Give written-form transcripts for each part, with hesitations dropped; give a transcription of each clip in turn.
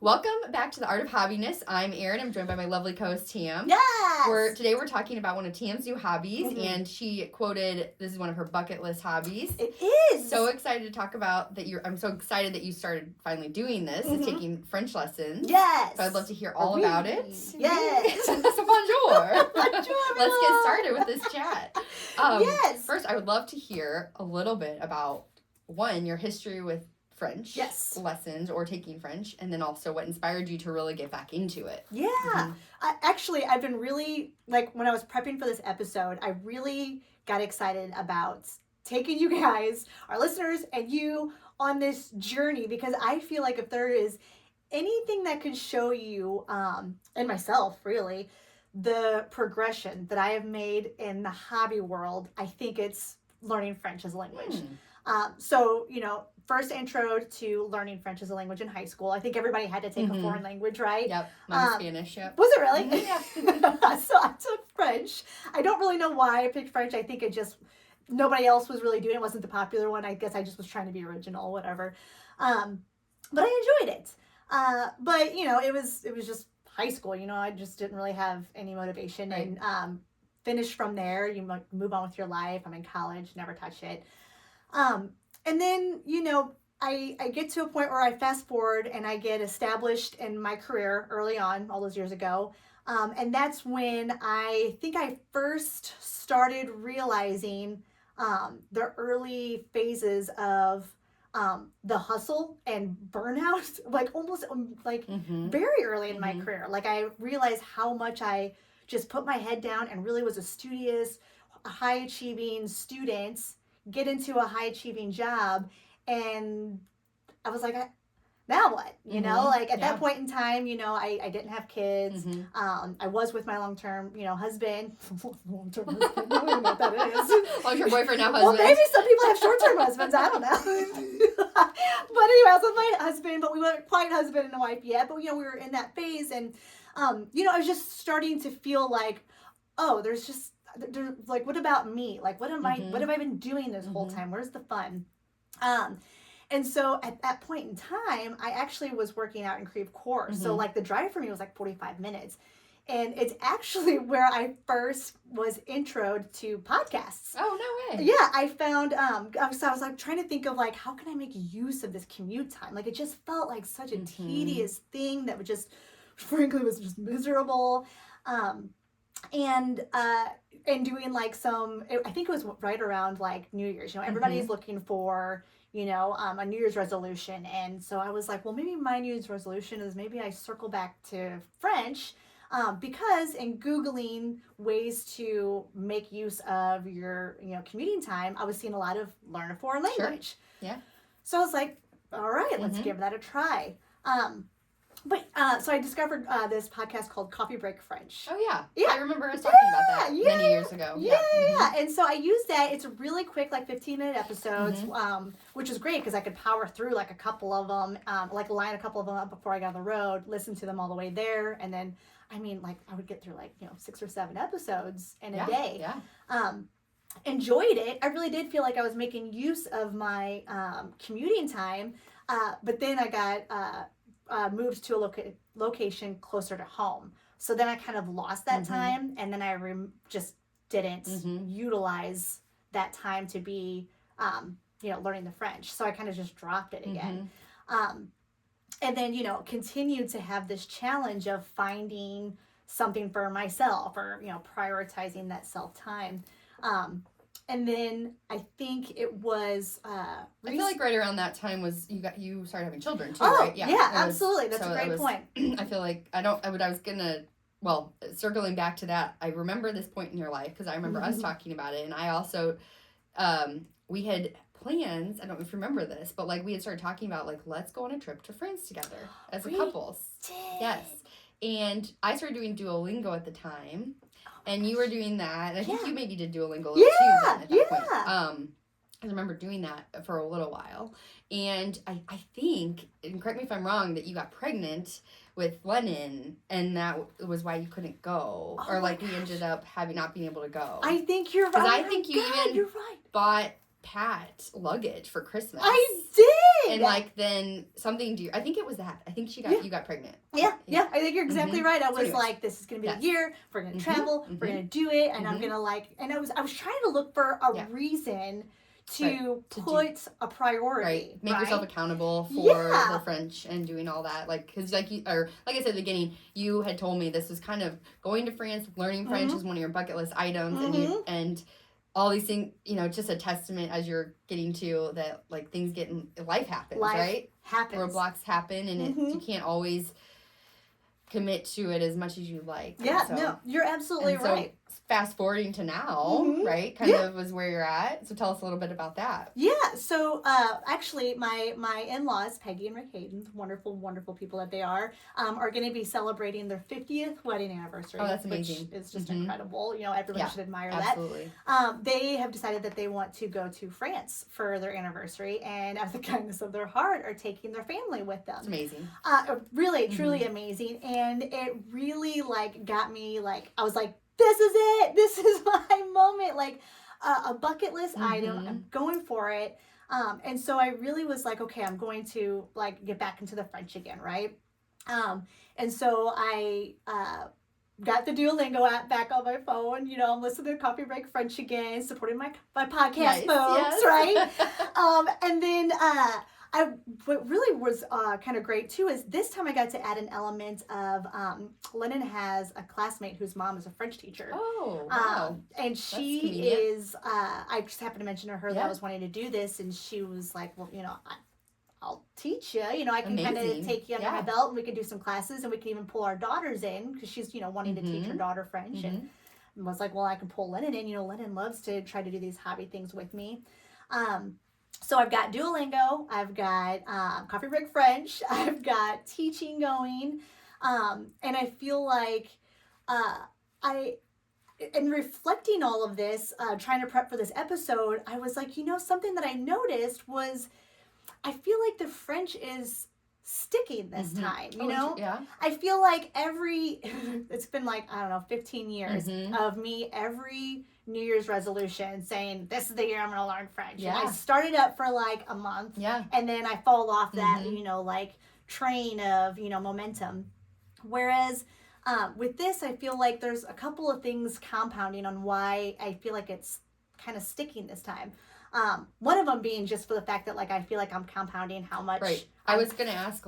Welcome back to the Art of Hobbiness. I'm Erin. I'm joined by my lovely co-host Tam. Yes! Today we're talking about one of Tam's new hobbies, and she quoted, this is one of her bucket list hobbies. It is! So excited to talk about that. I'm so excited that you started finally doing this, is taking French lessons. Yes! So I'd love to hear all about it. Yes! So bonjour! Bonjour, Let's get started with this chat. Yes! First, I would love to hear a little bit about, one, your history with French lessons or taking French, and then also what inspired you to really get back into it. Yeah. I've been really, when I was prepping for this episode, I really got excited about taking you guys, our listeners, and you on this journey, because I feel like if there is anything that could show you, and myself really, the progression that I have made in the hobby world, I think it's learning French as a language. First intro to learning French as a language in high school. I think everybody had to take a foreign language, right? Yep, mine's Spanish, yep. Was it really? Yeah. So I took French. I don't really know why I picked French. I think it just, nobody else was really doing it. It wasn't the popular one. I guess I just was trying to be original, whatever. But I enjoyed it. It was just high school. I just didn't really have any motivation. Right. And finished from there. You move on with your life. I'm in college, never touch it. And then, I get to a point where I fast forward and I get established in my career early on, all those years ago. And that's when I think I first started realizing the early phases of the hustle and burnout, very early in my career. I realized how much I just put my head down and really was a studious, high-achieving student, get into a high-achieving job, and I was like, now what? At that point in time, I didn't have kids. I was with my long-term, husband. Long-term husband, I don't know what that is. Long-term boyfriend, now husband. Well, maybe some people have short-term husbands. I don't know. But anyway, I was with my husband, but we weren't quite husband and wife yet. But, we were in that phase, and, I was just starting to feel like, oh, there's what about me? What have I been doing this whole time? Where's the fun? And so at that point in time, I actually was working out in Creve Coeur. So the drive for me was 45 minutes. And it's actually where I first was introed to podcasts. Oh, no way. Yeah, I found, I was trying to think of how can I make use of this commute time? It just felt like such a tedious thing that frankly was just miserable. And doing I think it was right around New Year's, everybody's looking for, a New Year's resolution. And so I was like, well, maybe my New Year's resolution is maybe I circle back to French, because in Googling ways to make use of your, commuting time, I was seeing a lot of learn a foreign language. Sure. Yeah. So I was like, all right, let's give that a try. So I discovered this podcast called Coffee Break French. Oh, yeah. I remember us talking about that many years ago. Yeah. And so I used that. It's really quick, 15-minute episodes, which is great because I could power through a couple of them, line a couple of them up before I got on the road, listen to them all the way there. And then, I would get through 6 or 7 episodes in a day. Yeah. Enjoyed it. I really did feel like I was making use of my commuting time. But then I got... moved to a location closer to home. So then I kind of lost that time, and then I just didn't utilize that time to be, learning the French. So I kind of just dropped it again. And then, continued to have this challenge of finding something for myself or, prioritizing that self-time. And then I think it was. I feel like right around that time was you started having children too, right? Yeah, absolutely. That's a great point. I feel like circling back to that, I remember this point in your life because I remember us talking about it, and I also, we had plans. I don't know if you remember this, but we had started talking about let's go on a trip to France together as a couple. Yes, and I started doing Duolingo at the time. And you were doing that, and I think you maybe did Duolingo too then at that point. I remember doing that for a little while. And I think, and correct me if I'm wrong, that you got pregnant with Lennon, and that was why you couldn't go. Oh, or we ended up not being able to go. I think you're right. Because I think you even bought Pat luggage for Christmas. I did. And like then something I think it was that. I think you got pregnant. Yeah. I think you're exactly right. I was like, this is gonna be the year. We're gonna travel. We're gonna do it, and I'm gonna and I was trying to look for a reason to put a priority. Make yourself accountable for the French and doing all that. Like, because like I said at the beginning, you had told me this was kind of going to France, learning French is one of your bucket list items, and all these things, just a testament as you're getting to that, like things life happens, right? Happens. Roadblocks happen, and you can't always commit to it as much as you like. Yeah, no, you're absolutely right. Fast forwarding to now, right? Kind of is where you're at. So tell us a little bit about that. Yeah. So actually, my in-laws, Peggy and Rick Hayden, wonderful, wonderful people that they are going to be celebrating their 50th wedding anniversary. Oh, that's amazing! Which is just incredible. Everyone should admire absolutely. that. They have decided that they want to go to France for their anniversary, and out of the kindness of their heart, are taking their family with them. It's amazing. Really, truly amazing, and it really got me I was like, this is it. This is my moment. A bucket list item. I'm going for it. And so I really was like, okay, I'm going to get back into the French again, right? And so I got the Duolingo app back on my phone. I'm listening to Coffee Break French again, supporting my podcast folks, right? And then what really was kind of great too is this time I got to add an element of Lennon has a classmate whose mom is a French teacher. Oh, wow. And she is, I just happened to mention to her that I was wanting to do this, and she was like, well, I'll teach you. I can kind of take you under my belt, and we can do some classes, and we can even pull our daughters in because she's, wanting to teach her daughter French. And was like, well, I can pull Lennon in. Lennon loves to try to do these hobby things with me. So I've got Duolingo, I've got Coffee Break French, I've got teaching going, and I feel like in reflecting all of this, trying to prep for this episode, I was like, something that I noticed was I feel like the French is sticking this time, Yeah. I feel like it's been 15 years of me every New Year's resolution saying, this is the year I'm going to learn French. Yeah. And I started up for a month. Yeah. And then I fall off that, train of, momentum. Whereas with this, I feel like there's a couple of things compounding on why I feel like it's kind of sticking this time. One of them being just for the fact that I feel like I'm compounding how much. Right. I was going to ask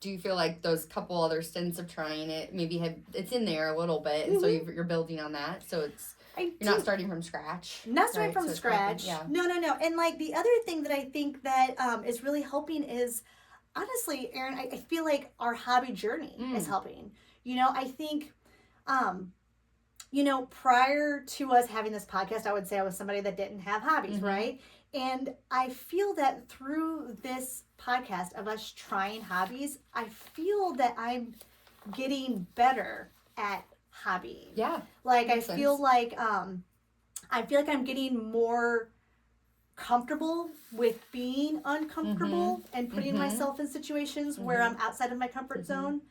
do you feel like those couple other stints of trying it maybe it's in there a little bit, and so you're building on that, so you're not starting from scratch. Not starting from scratch. No. And the other thing that I think that is really helping is, honestly, Erin, I feel like our hobby journey is helping. I think, prior to us having this podcast, I would say I was somebody that didn't have hobbies, right? And I feel that through this podcast of us trying hobbies, I feel that I'm getting better at hobbying. Yeah. I feel like I'm getting more comfortable with being uncomfortable and putting myself in situations where I'm outside of my comfort zone.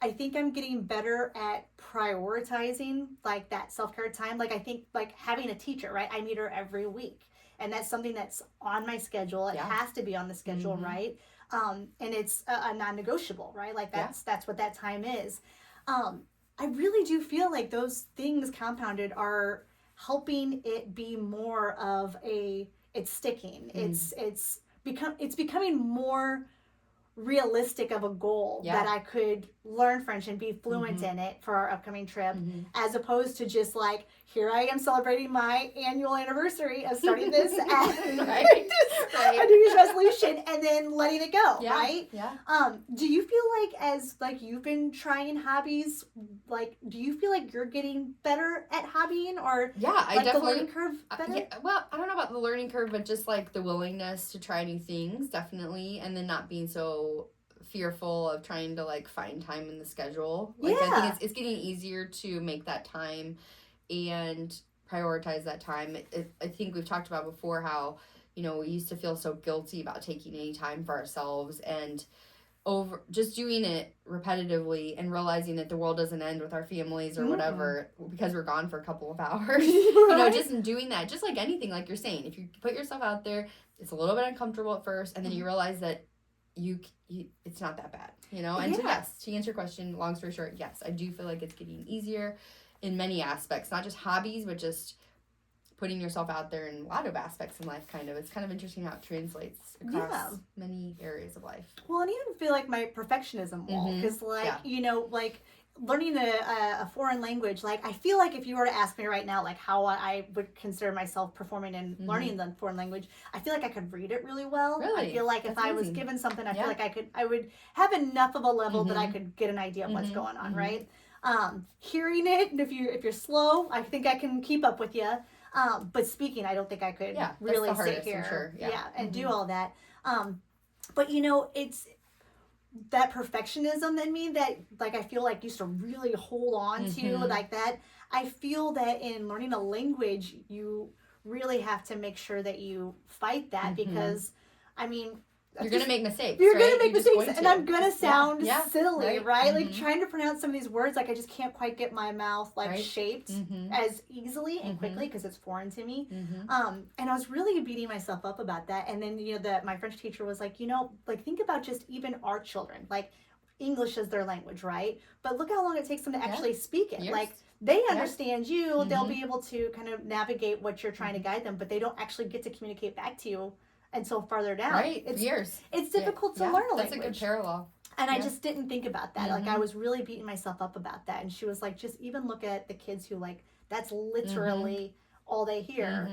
I think I'm getting better at prioritizing that self-care time. I think having a teacher, right? I meet her every week. And that's something that's on my schedule. It has to be on the schedule, right? And it's a non-negotiable, right? That's what that time is. I really do feel like those things compounded are helping it be more of it's sticking. It's becoming more realistic of a goal that I could learn French and be fluent in it for our upcoming trip, as opposed to just here I am celebrating my annual anniversary of starting this as a New Year's resolution and then letting it go, right? Yeah. Do you feel as you've been trying hobbies, do you feel like you're getting better at hobbying, or I definitely the learning curve better? Well, I don't know about the learning curve, but just the willingness to try new things, definitely, and then not being so fearful of trying to find time in the schedule. I think it's getting easier to make that time and prioritize that time. I think we've talked about before how we used to feel so guilty about taking any time for ourselves, and just doing it repetitively and realizing that the world doesn't end with our families or whatever because we're gone for a couple of hours. You know, just doing that, just like anything, like you're saying, if you put yourself out there, it's a little bit uncomfortable at first, and then you realize that you it's not that bad, you know. And to answer your question, long story short, yes, I do feel like it's getting easier in many aspects, not just hobbies, but just putting yourself out there in a lot of aspects in life. Kind of, it's kind of interesting how it translates across many areas of life. Well, and even feel like my perfectionism wall, because you know, like learning a foreign language, like I feel like if you were to ask me right now, like how I would consider myself performing and learning the foreign language, I feel like I could read it really well. Really? I feel like if I was given something, I feel like I would have enough of a level that I could get an idea of what's going on, right? Hearing it, and if you're slow, I think I can keep up with you. But speaking, I don't think I could really sit here and do all that. But you know, it's that perfectionism in me that like I feel like used to really hold on to like that. I feel that in learning a language, you really have to make sure that you fight that because, I mean, you're going to make mistakes. You're going to make mistakes, and I'm going to sound silly, right? Mm-hmm. Like trying to pronounce some of these words, like I just can't quite get my mouth like shaped as easily and quickly because it's foreign to me. And I was really beating myself up about that. And then, you know, my French teacher was like, you know, like think about just even our children, like English is their language, right? But look how long it takes them to actually speak it. Years. Like they understand you, they'll be able to kind of navigate what you're trying to guide them, but they don't actually get to communicate back to you until farther down. Right, it's years. It's difficult to learn a language. That's a good parallel. And I just didn't think about that. Like I was really beating myself up about that. And she was like, just even look at the kids who like, that's literally all they hear.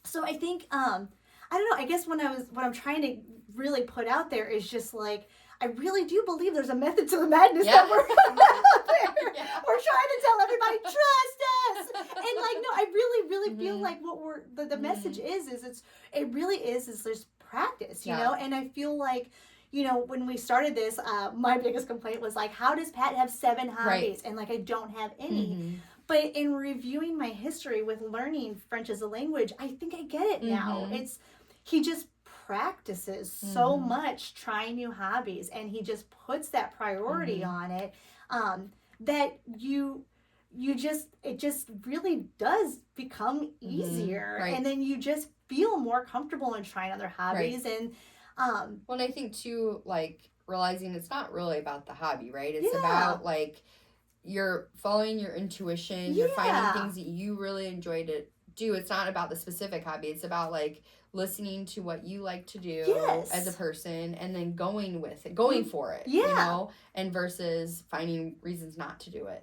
So I think, I don't know, I guess what I'm trying to really put out there is just like, I really do believe there's a method to the madness that we're out there. We're trying to tell everybody, trust us. And like, no, I really feel like what the message is it really is there's practice, you know? And I feel like, you know, when we started this, my biggest complaint was like, how does Pat have 7 hobbies? And like, I don't have any. But in reviewing my history with learning French as a language, I think I get it now. He just practices so much trying new hobbies, and he just puts that priority on it, that it just really does become easier, and then you just feel more comfortable in trying other hobbies. And well, and I think too, like realizing it's not really about the hobby, right? It's about like you're following your intuition, you're finding things that you really enjoy to do. It's not about the specific hobby, it's about like listening to what you like to do as a person and then going for it, you know, and versus finding reasons not to do it.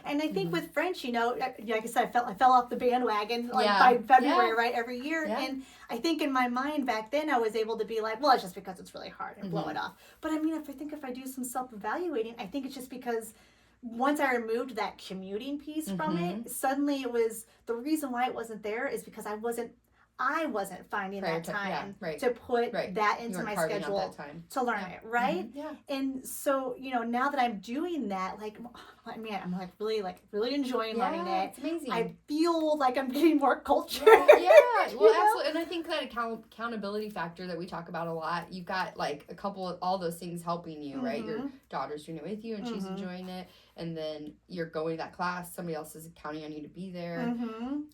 And I think with French, you know, like I said, I fell off the bandwagon like by February, right, every year. And I think in my mind back then, I was able to be like, well, it's just because it's really hard and blow it off. But I mean, if I do some self-evaluating, I think it's just because once I removed that commuting piece from it, suddenly it was, the reason why it wasn't there is because I wasn't finding that time to put that into my schedule to learn it, right? And so, you know, now that I'm doing that, like, I mean, I'm really enjoying learning it. It's amazing. I feel like I'm getting more culture. Well, absolutely. And I think that accountability factor that we talk about a lot, you've got like a couple of all those things helping you, right? Your daughter's doing it with you and she's enjoying it. And then you're going to that class, somebody else is counting on you to be there.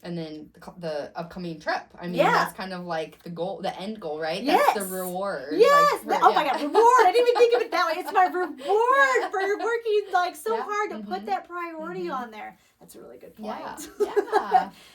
And then the upcoming trip. I mean, that's kind of like the goal, the end goal, right? That's the reward. Yes. Like, my God, reward. I didn't even think of it that way. It's my reward for working like so hard to put that priority on there. That's a really good point.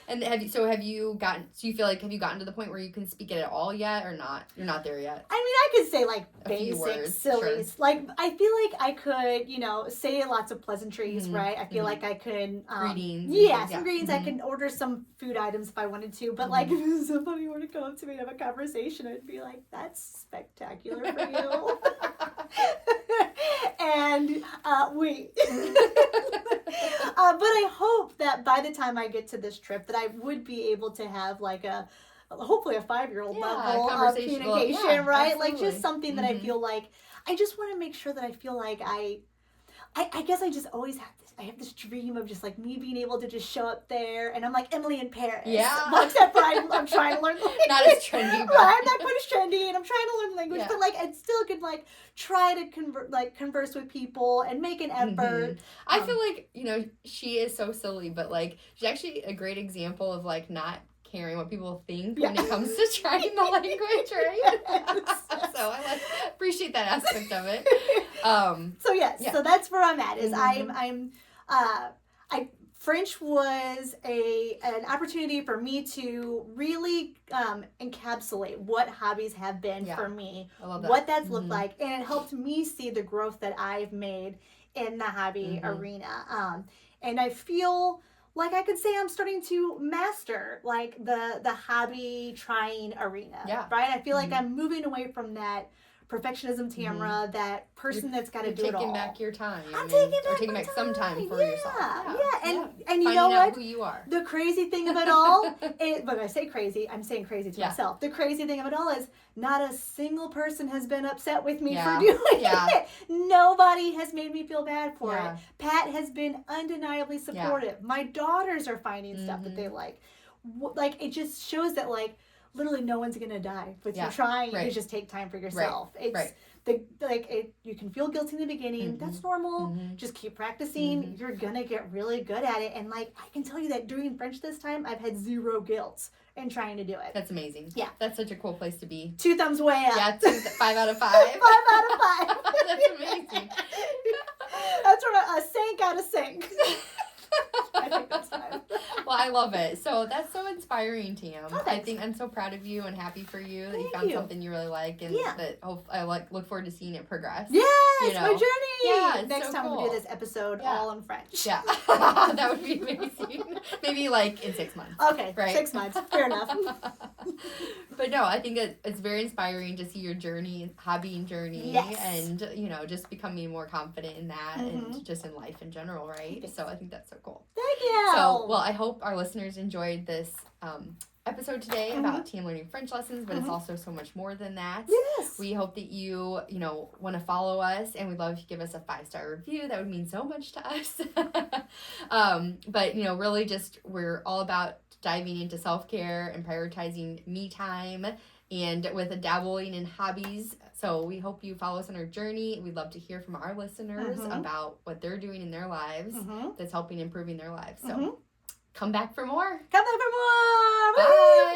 And have you gotten to the point where you can speak it at all yet or not? You're not there yet. I mean, I could say like basic, silly. Like I feel like I could, you know, say lots of pleasantries, right? I feel like I could greetings. Some greetings. I can order some food items if I wanted to. But like if somebody were to come up to me and have a conversation, I'd be like, that's spectacular for you. And wait. But I hope that by the time I get to this trip that I would be able to have like hopefully a 5-year-old level of communication, right? Absolutely. Like just something that I feel like, I just want to make sure that I feel like I guess I just always have this I have this dream of just like me being able to just show up there, and I'm like Emily in Paris. Yeah. Well, except for I'm trying to learn the language. Not as trendy, but I'm not quite as trendy, and I'm trying to learn the language, Yeah. but like I still could like try to converse with people and make an effort. I feel like, you know, she is so silly, but like she's actually a great example of like not caring what people think when it comes to trying the language, right? Yes. So I appreciate that aspect of it. So yes, so that's where I'm at. Is Mhm. French was an opportunity for me to really encapsulate what hobbies have been for me, I love that. what that's looked like, and it helped me see the growth that I've made in the hobby arena. And I feel like I could say I'm starting to master like the hobby trying arena. Yeah. Right? I feel like I'm moving away from that perfectionism Tamara, that person that's got to do it all. Taking back your time. I'm taking back some time for yourself. And you Finding know out what? who you are. The crazy thing of it all, when I say crazy, I'm saying crazy to Yeah. myself. The crazy thing of it all is not a single person has been upset with me Yeah. for doing Yeah. it. Nobody has made me feel bad for Yeah. it. Pat has been undeniably supportive. My daughters are finding stuff that they like. Like, it just shows that, like, literally no one's gonna die with you trying. Right. You just take time for yourself. It's you can feel guilty in the beginning. That's normal. Just keep practicing. You're gonna get really good at it. And like, I can tell you that doing French this time, I've had zero guilt in trying to do it. That's amazing. Yeah. That's such a cool place to be. 2 thumbs way up. Yeah, 5 out of 5. 5 out of 5. That's amazing. That's sort of a sink out of sink. I think that's fine. Well, I love it. So that's so inspiring, Tam. Oh, I think I'm so proud of you and happy for you that you Thank found you. something you really like, and that I look forward to seeing it progress. Yes, know? my journey. Yeah, it's Next so time cool. we'll do this episode all in French. Yeah, that would be amazing. Maybe like in 6 months. Okay, right? 6 months. Fair enough. But no, I think it's very inspiring to see your journey, hobbying journey, and you know, just becoming more confident in that, and just in life in general, right? So I think that's so cool. Thank you. So, well, I hope our listeners enjoyed this episode today about Tam learning French lessons, but it's also so much more than that. Yes. We hope that you want to follow us, and we'd love if you give us a 5-star review. That would mean so much to us. But, really just we're all about diving into self-care and prioritizing me time, and with a dabbling in hobbies. So we hope you follow us on our journey. We'd love to hear from our listeners about what they're doing in their lives that's helping improving their lives. So come back for more. Come back for more. Bye.